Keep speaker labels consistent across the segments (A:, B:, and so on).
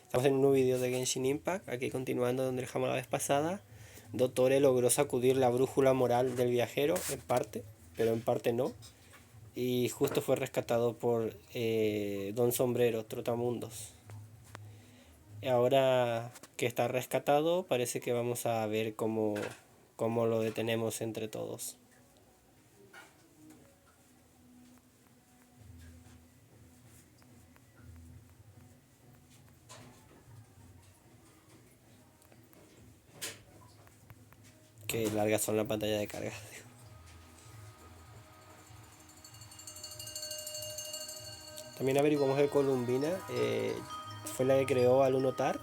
A: Estamos en un nuevo video de Genshin Impact, aquí continuando donde dejamos la vez pasada. Dottore logró sacudir la brújula moral del viajero, en parte, pero en parte no. Y justo fue rescatado por Don Sombrero, Trotamundos. Ahora que está rescatado, parece que vamos a ver cómo lo detenemos entre todos. Qué largas son las pantallas de carga. También averiguamos que Columbina fue la que creó al Unotar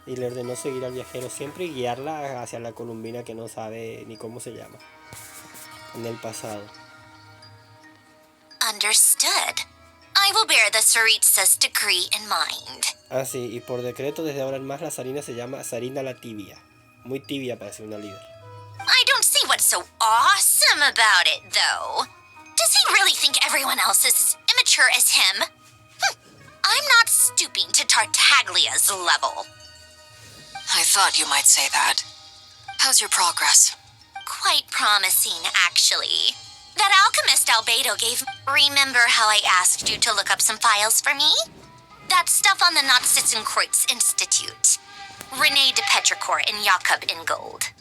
A: y le ordenó seguir al viajero siempre y guiarla hacia la Columbina que no sabe ni cómo se llama en el pasado.
B: Understood. I will bear the Saritsa's decree in mind.
A: Ah, sí, y por decreto desde ahora en más la Sarina se llama Sarina la Tibia. Muy tibia para ser una líder.
B: I don't see what's so awesome about it, though. Does he really think everyone else is as immature as him? I'm not stooping to Tartaglia's level.
C: I thought you might say that. How's your progress?
B: Quite promising, actually. That alchemist Albedo gave... Remember how I asked you to look up some files for me? That stuff on the Natsitzenkreuz Institute. Rene de Petrichor and Jakob Ingold.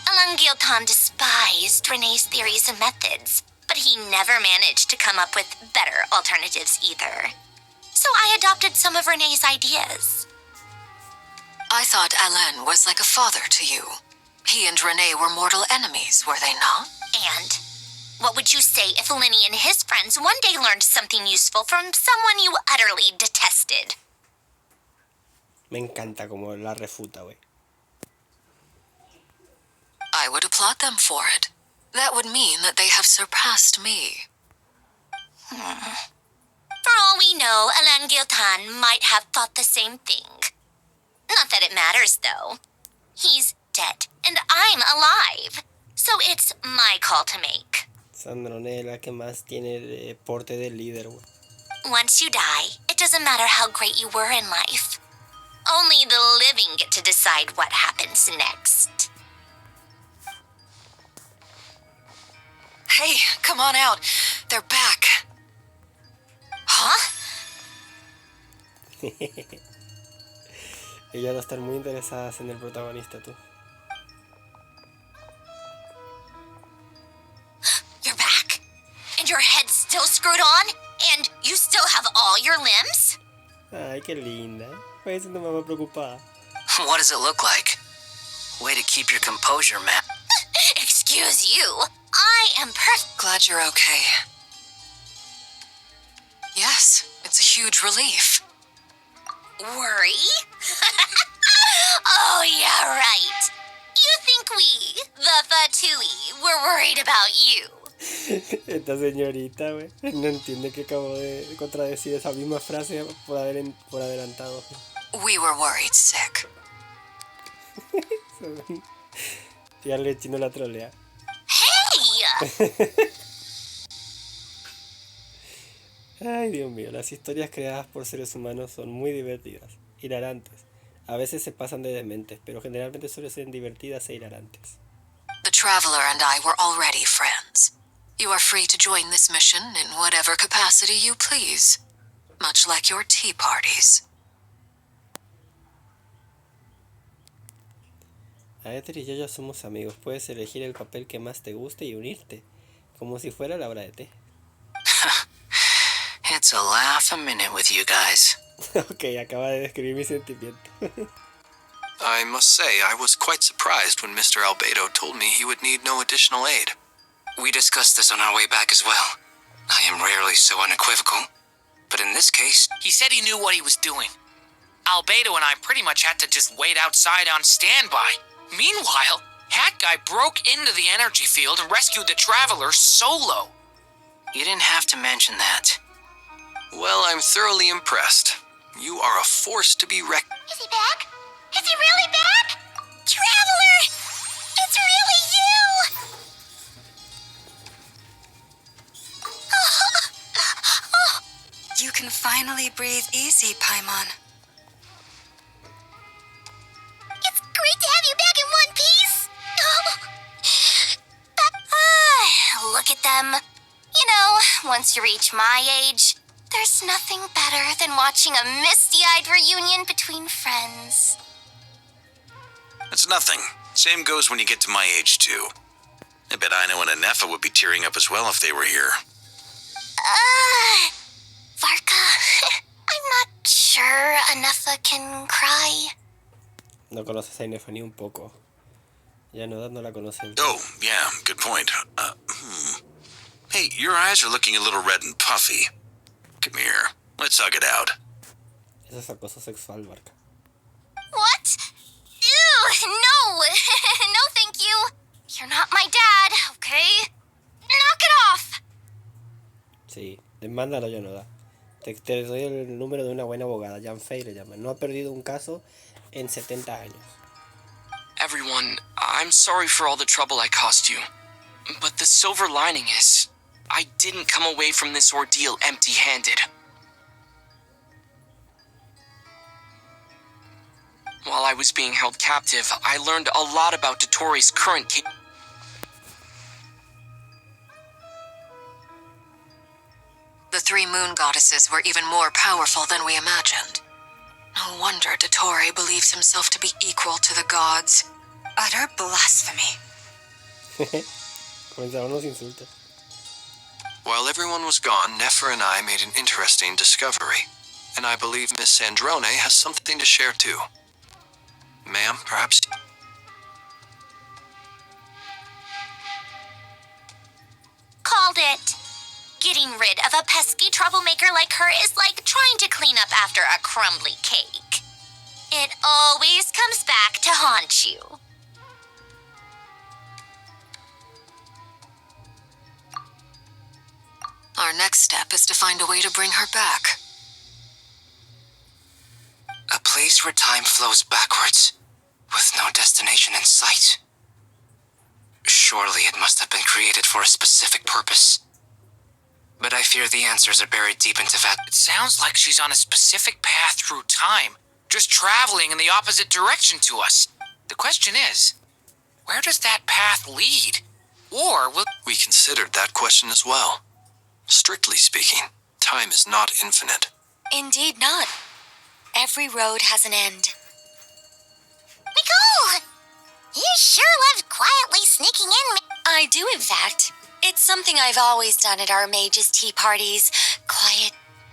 B: Elungilton despised Rene's theories and methods, but he never managed to come up with better alternatives either. So I adopted some of Rene's ideas.
C: I thought Alain was like a father to you. He and Rene were mortal enemies, were they not?
B: And what would you say if Lenny and his friends one day learned something useful from someone you utterly detested?
A: Me encanta como la refuta, güey.
C: I would applaud them for it. That would mean that they have surpassed me.
B: For all we know, Alain Giltan might have thought the same thing. Not that it matters, though. He's dead, and I'm alive. So it's my call to make.
A: Sandrone es la que más tiene porte de líder, güey.
B: Once you die, it doesn't matter how great you were in life. Only the living get to decide what happens next.
C: Hey, come on out. They're back.
B: Huh?
A: Ellas van a estar muy interesadas en el protagonista, tú.
B: You're back? And your head's still screwed on? And you still have all your limbs?
A: Ay, qué linda. Pues no me va preocupada.
D: What does it look like? Way to keep your composure, man.
B: Excuse you. I am
C: Glad you're okay. Yes, it's a huge relief.
B: Worry? Oh, yeah, right. You think we, the Fatui, were worried about you.
A: Esta señorita, güey, no entiende que acabo de contradecir esa misma frase por adelantado.
C: We were worried sick.
A: Ya le chino la trolea.
B: Hey!
A: Ay, Dios mío, las historias creadas por seres humanos son muy divertidas, hilarantes. A veces se pasan de dementes, pero generalmente suelen ser divertidas e hilarantes.
C: The Traveler and I were already friends. You are free to join this mission in whatever capacity you please. Much like your tea parties.
A: Aether y yo ya somos amigos. Puedes elegir el papel que más te guste y unirte, como si fuera la hora de té.
D: It's a laugh a minute with you guys.
A: Ok, acaba de describir mi sentimiento.
E: I must say, I was quite surprised when Mr. Albedo told me he would need no additional aid.
D: We discussed this on our way back as well. I am rarely so unequivocal. But in this case,
F: He said he knew what he was doing. Albedo and I pretty much had to just wait outside on standby. Meanwhile, Hat Guy broke into the energy field and rescued the Traveler solo.
D: you didn't have to mention that.
E: Well, I'm thoroughly impressed. You are a force to be reckoned.
B: Is he back? Is he really back? Traveler! It's really you!
G: You can finally breathe easy, Paimon.
B: them. You know, once you reach my age, there's nothing better than watching a misty-eyed reunion between friends.
G: It's nothing. Same goes when you get to my age, too. I bet Ino and Anefa would be tearing up as well if they were here.
B: Varka, I'm not sure Anefa can cry.
A: No conoces a Inefa ni un poco. Ya no, no la conoce.
G: Oh, yeah, good point. Hey, your eyes are looking a little red and puffy. Come here, let's hug it out.
A: Eso es acoso sexual, Barca.
B: What? Ew, no! No, thank you. You're not my dad, okay? Knock it off!
A: Sí, demándalo yo no da. Te doy el número de una buena abogada, Jan Fey le llaman. No ha perdido un caso en 70 años.
F: Everyone, I'm sorry for all the trouble I caused you. But the silver lining is, I didn't come away from this ordeal empty-handed. While I was being held captive, I learned a lot about Dotori's current case.
C: The three moon goddesses were even more powerful than we imagined. No wonder Dotori believes himself to be equal to the gods. Utter blasphemy.
A: Comenzaron los insultos.
E: While everyone was gone, Nefer and I made an interesting discovery. And I believe Miss Sandrone has something to share too. Ma'am, perhaps...
B: Called it. Getting rid of a pesky troublemaker like her is like trying to clean up after a crumbly cake. It always comes back to haunt you.
C: Our next step is to find a way to bring her back.
D: A place where time flows backwards, with no destination in sight. Surely it must have been created for a specific purpose. But I fear the answers are buried deep into that.
F: It sounds like she's on a specific path through time, just traveling in the opposite direction to us. The question is, where does that path lead? Or will...
E: We considered that question as well. Strictly speaking, time is not infinite.
B: Indeed not. Every road has an end. Nicole! You sure loved quietly sneaking in. I do, in fact. It's something I've always done at our mages' tea parties. Quiet,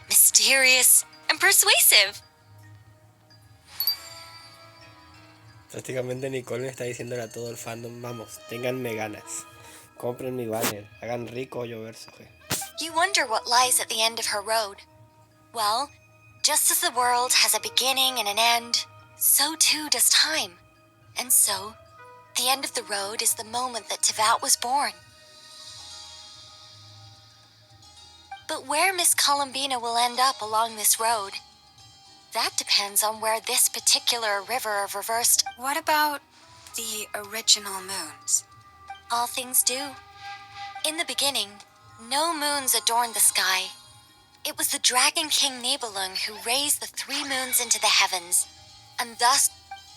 B: mysterious, and persuasive.
A: Prácticamente Nicole me está diciéndole a todo el fandom, vamos, ténganme ganas. Compren mi banner, hagan rico o llover soje.
B: You wonder what lies at the end of her road. Well, just as the world has a beginning and an end, so too does time. And so, the end of the road is the moment that Tevat was born. But where Miss Columbina will end up along this road, that depends on where this particular river of reversed...
H: What about the original moons?
B: All things do. In the beginning, no moons adorned the sky. It was the Dragon King Nibelung who raised the 3 moons into the heavens, and thus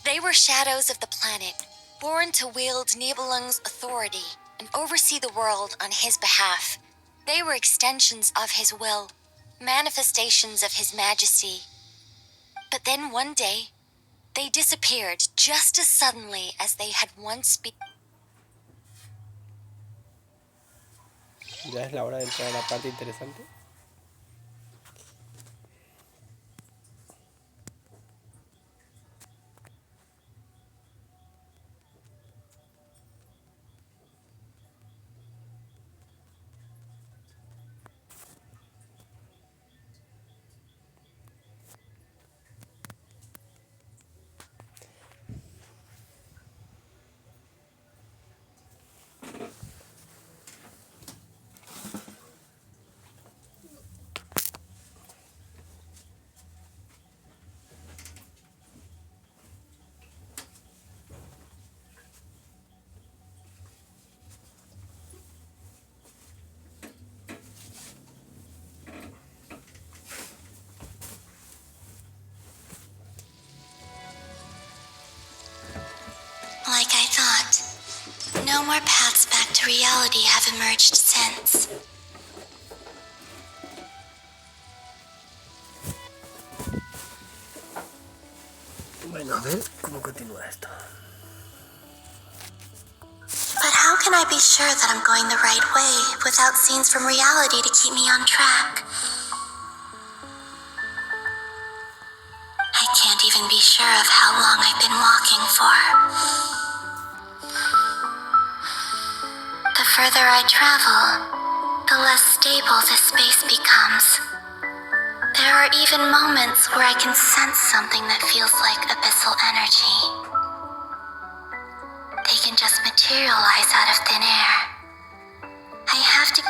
B: they were shadows of the planet, born to wield Nibelung's authority and oversee the world on his behalf. They were extensions of his will, manifestations of his majesty. But then one day, they disappeared just as suddenly as they had once been.
A: Ya es la hora de entrar a la parte interesante.
B: Like I thought, no more paths back to reality have emerged since.
A: Bueno, a ver cómo continúa esto.
B: But how can I be sure that I'm going the right way without scenes from reality to keep me on track? I can't even be sure of how long I've been walking for. The further I travel, the less stable this space becomes. There are even moments where I can sense something that feels like abyssal energy. They can just materialize out of thin air. I have to...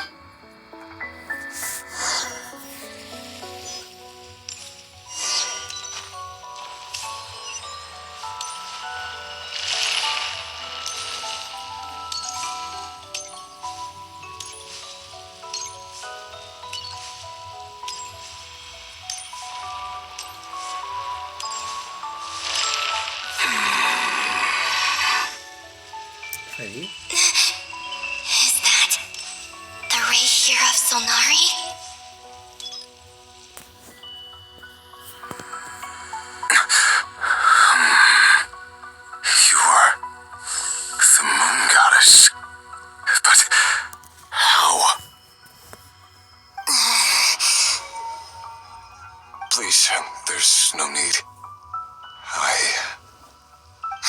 A: Ready?
B: Is that the ray here of Solnari?
G: You are the moon goddess. But how? Please, there's no need.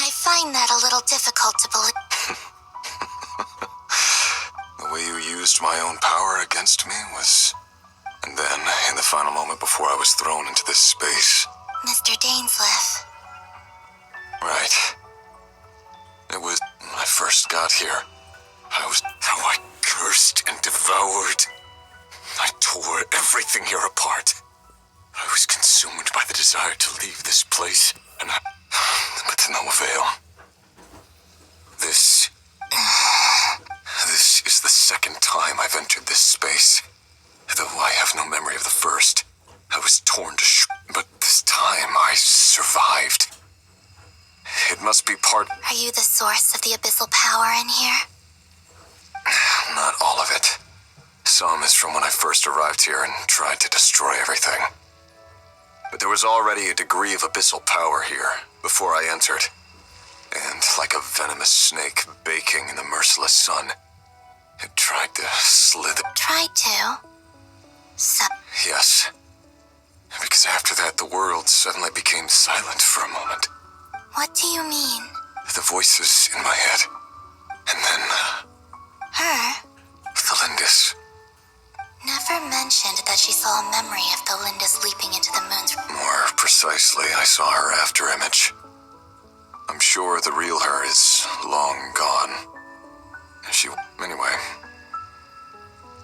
B: I find that a little difficult to believe.
G: The way you used my own power against me was... And then, in the final moment before I was thrown into this space...
B: Mr. Dainsleif.
G: Right. It was when I first got here. How I cursed and devoured. I tore everything here apart. I was consumed by the desire to leave this place, but to no avail. This is the second time I've entered this space. Though I have no memory of the first. I was torn to but this time I survived. It must be part...
B: Are you the source of the abyssal power in here?
G: Not all of it. Some is from when I first arrived here and tried to destroy everything. But there was already a degree of abyssal power here before I entered. And like a venomous snake baking in the merciless sun, it tried to slither.
B: Tried to?
G: Yes. Because after that, the world suddenly became silent for a moment.
B: What do you mean?
G: The voices in my head. And then,
B: Her?
G: Thalindis.
B: Never mentioned that she saw a memory of Thalindis leaping into the moon's...
G: More precisely, I saw her after image. I'm sure the real her is long gone. Anyway,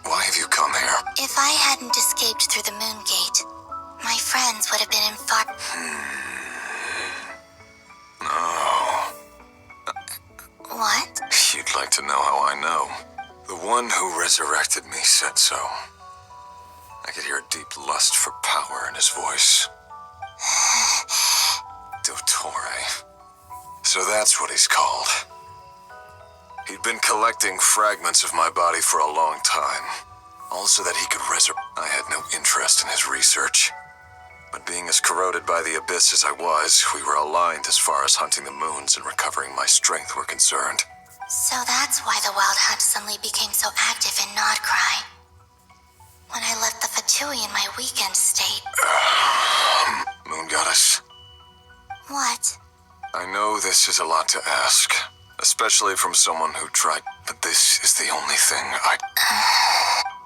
G: why have you come here?
B: If I hadn't escaped through the moon gate, my friends would have been in far...
G: No.
B: What?
G: You'd like to know how I know. The one who resurrected me said so. I could hear a deep lust for power in his voice. Dottore. So that's what he's called. He'd been collecting fragments of my body for a long time. Also that he could I had no interest in his research. But being as corroded by the abyss as I was, we were aligned as far as hunting the moons and recovering my strength were concerned.
B: So that's why the Wild Hunt suddenly became so active in Nodcry. When I left the Fatui in my weekend state.
G: Moon Goddess.
B: What?
G: I know this is a lot to ask, especially from someone who tried, but this is the only thing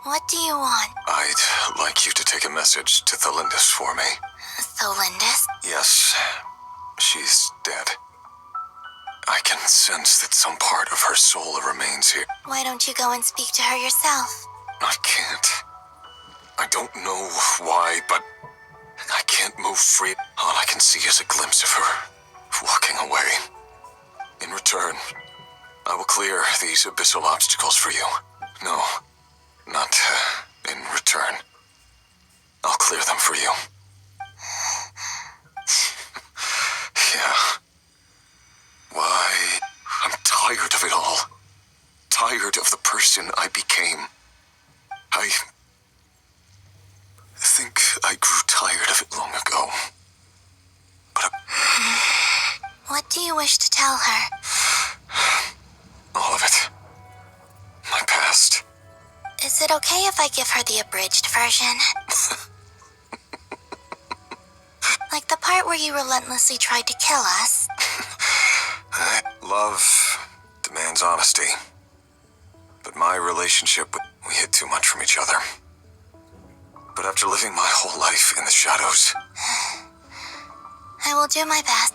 B: What do you want?
G: I'd like you to take a message to Thalindis for me.
B: Thalindis?
G: Yes, she's dead. I can sense that some part of her soul remains here.
B: Why don't you go and speak to her yourself?
G: I can't. I don't know why, but I can't move free. All I can see is a glimpse of her walking away. In return, I will clear these abyssal obstacles for you. No, not in return. I'll clear them for you. Yeah. Why? I'm tired of it all. Tired of the
B: What do you wish to tell her?
G: All of it. My past.
B: Is it okay if I give her the abridged version? Like the part where you relentlessly tried to kill us?
G: Love demands honesty. But my relationship, we hid too much from each other. But after living my whole life in the shadows...
B: I will do my best.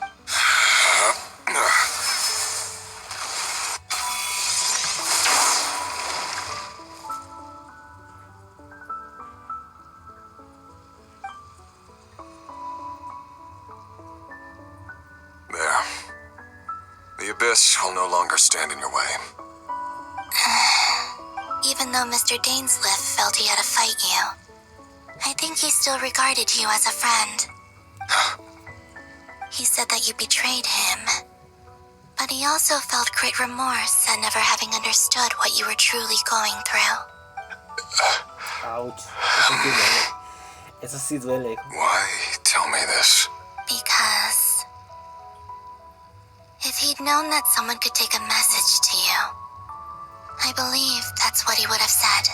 G: There. The abyss will no longer stand in your way.
B: Even though Mr. Dainsleif felt he had to fight you, I think he still regarded you as a friend. He said that you betrayed him, but he also felt great remorse at never having understood what you were truly going through.
A: Ouch. Eso sí duele.
G: Why tell me this?
B: Because if he'd known that someone could take a message to you, I believe that's what he would have said.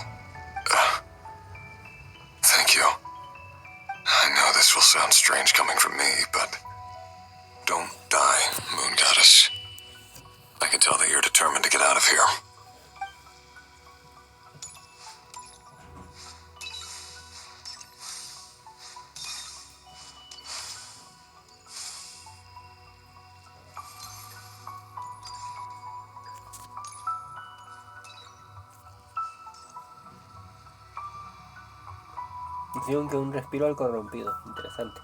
G: Thank you. I know this will sound strange coming from me, but don't die, Moon Goddess. I can tell that you're determined to get out of here.
A: Hicieron que un respiro al corrompido. Interesante.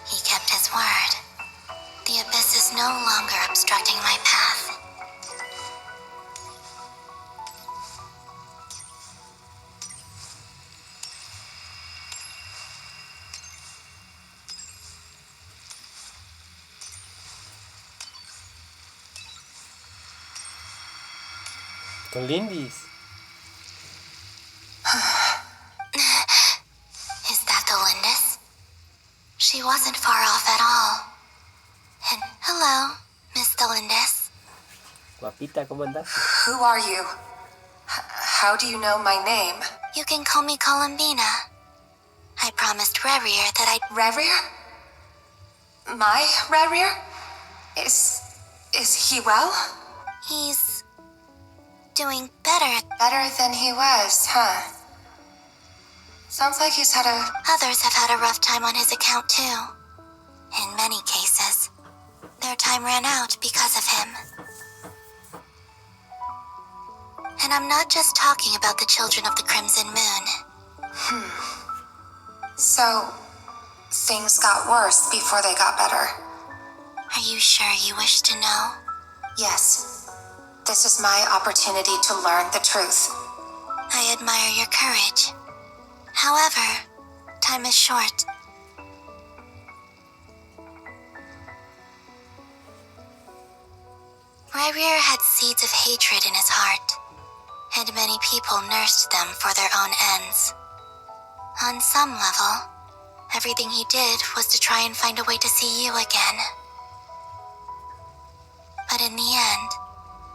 B: He kept his word. The abyss is no longer obstructing my path.
A: Con Lindis.
B: Is that the Lindis? She wasn't far off at all. And hello, Miss the Lindis.
A: Guapita, ¿cómo andás?
C: Who are you? How do you know my name?
B: You can call me Columbina. I promised Rerir that I'd...
C: Rerir? My Rerir? Is he well?
B: He's doing better.
C: Better than he was, huh? Sounds like he's had a...
B: Others have had a rough time on his account too. In many cases, their time ran out because of him. And I'm not just talking about the children of the Crimson Moon.
C: So, things got worse before they got better.
B: Are you sure you wish to know?
C: Yes. This is my opportunity to learn the truth.
B: I admire your courage. However, time is short. Rerir had seeds of hatred in his heart, and many people nursed them for their own ends. On some level, everything he did was to try and find a way to see you again. But in the end,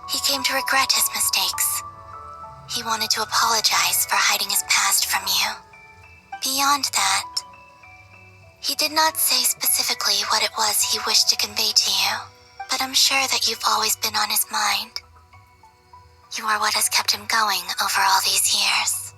B: he came to regret his mistakes. He wanted to apologize for hiding his past from you. Beyond that, he did not say specifically what it was he wished to convey to you, but I'm sure that you've always been on his mind. You are what has kept him going over all these years.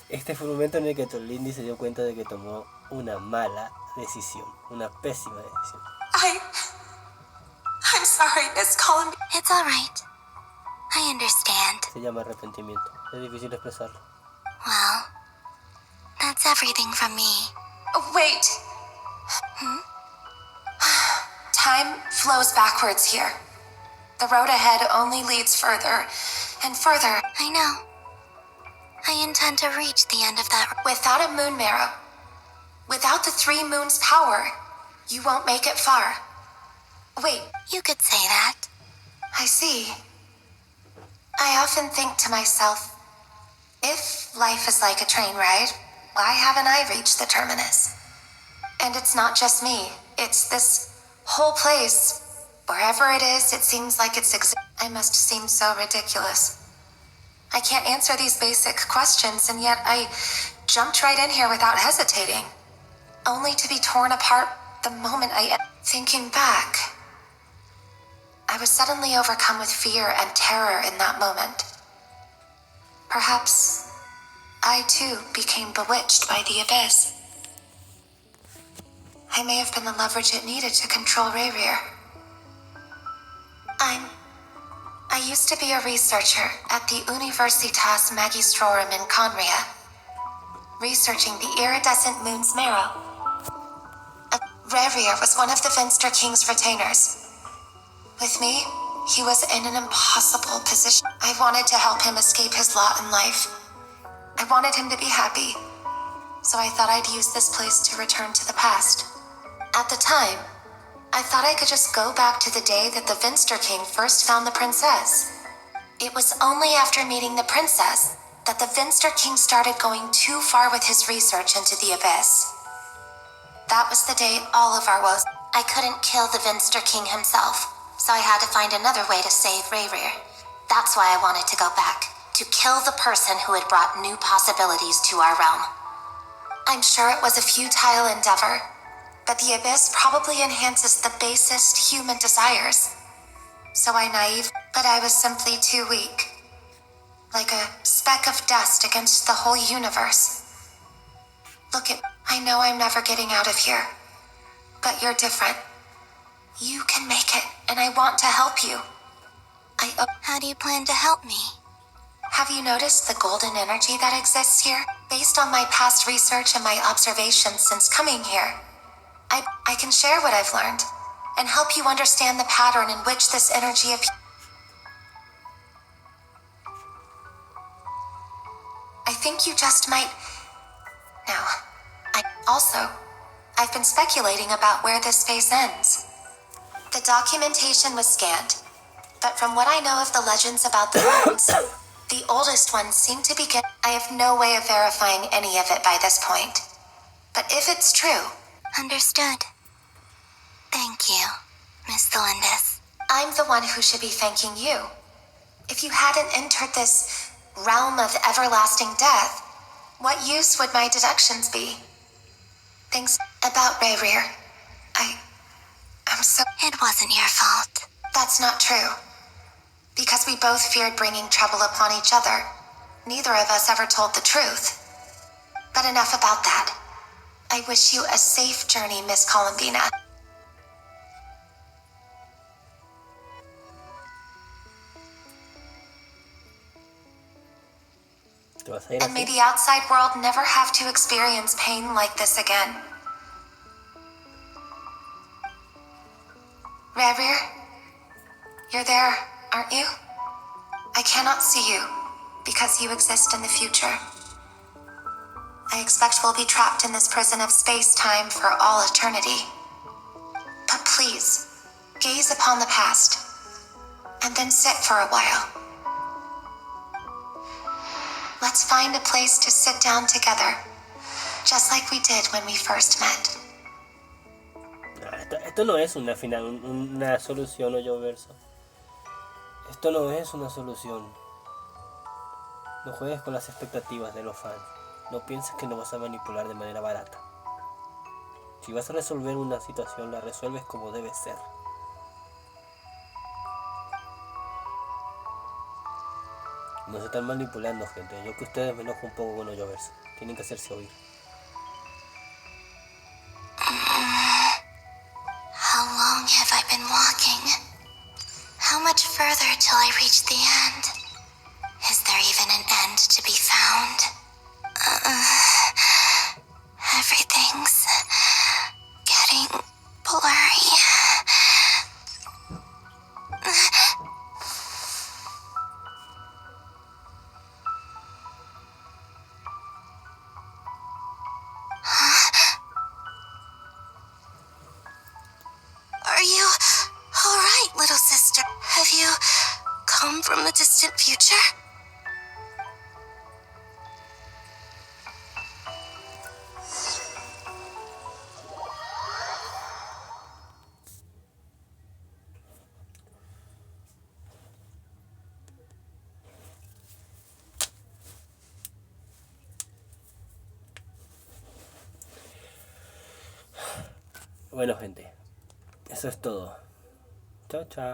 A: Este fue el momento en el que Torlindi se dio cuenta de que tomó una mala decisión, una pésima decisión.
C: I'm sorry, Miss Columbine.
B: It's all right. I understand.
A: Se llama arrepentimiento. Es difícil expresarlo.
B: Well, that's everything from me.
C: Wait. Time flows backwards here. The road ahead only leads further and further.
B: I know. I intend to reach the end of that.
C: Without a moon marrow, without the 3 moons' power, you won't make it far.
B: Wait, you could say that. I see. I often think to myself, if life is like a train ride, why haven't I reached the terminus? And it's not just me. It's this whole place. Wherever it is, it seems like I must seem so ridiculous. I can't answer these basic questions, and yet I jumped right in here without hesitating, only to be torn apart the moment Thinking back, I was suddenly overcome with fear and terror in that moment. Perhaps I too became bewitched by the abyss. I may have been the leverage it needed to control Rayrir. I used to be a researcher at the Universitas Magistrorum in Conria, researching the iridescent moon's marrow. Rayrir was one of the Finster King's retainers. With me, he was in an impossible position. I wanted to help him escape his lot in life. I wanted him to be happy, so I thought I'd use this place to return to the past. At the time, I thought I could just go back to the day that the Finster King first found the princess. It was only after meeting the princess that the Finster King started going too far with his research into the abyss. That was the day all of our woes. I couldn't kill the Finster King himself, so I had to find another way to save Rayrir. That's why I wanted to go back, to kill the person who had brought new possibilities to our realm. I'm sure it was a futile endeavor, but the abyss probably enhances the basest human desires. So but I was simply too weak. Like a speck of dust against the whole universe. I know I'm never getting out of here, but you're different. You can make it, and I want to help you. How do you plan to help me? Have you noticed the golden energy that exists here? Based on my past research and my observations since coming here, I can share what I've learned and help you understand the pattern in which this energy appears. I think you just might... Now, I've been speculating about where this space ends. The documentation was scanned, but from what I know of the legends about the ruins, the oldest ones seem to begin... I have no way of verifying any of it by this point. But if it's true... Understood. Thank you, Miss Thelindis. I'm the one who should be thanking you. If you hadn't entered this realm of everlasting death, what use would my deductions be? Things about Rayrir. I'm so... It wasn't your fault. That's not true. Because we both feared bringing trouble upon each other, neither of us ever told the truth. But enough about that. I wish you a safe journey, Miss Columbina. And may the outside world never have to experience pain like this again. Rayrir, you're there, aren't you? I cannot see you, because you exist in the future. I expect we'll be trapped in this prison of space-time for all eternity. But please, gaze upon the past, and then sit for a while. Let's find a place to sit down together, just like we did when we first met.
A: Esto no es una solución, Hoyo Verso. Esto no es una solución. No juegues con las expectativas de los fans. No pienses que lo vas a manipular de manera barata. Si vas a resolver una situación, la resuelves como debe ser. No se están manipulando, gente. Yo que ustedes me enojo un poco con Hoyo Verso. Tienen que hacerse oír.
B: How long have I been walking? How much further till I reach the end? Is there even an end to be found? Everything's getting blurry. Are you
C: Future?
A: Bueno, gente, eso es todo. Chao, chao.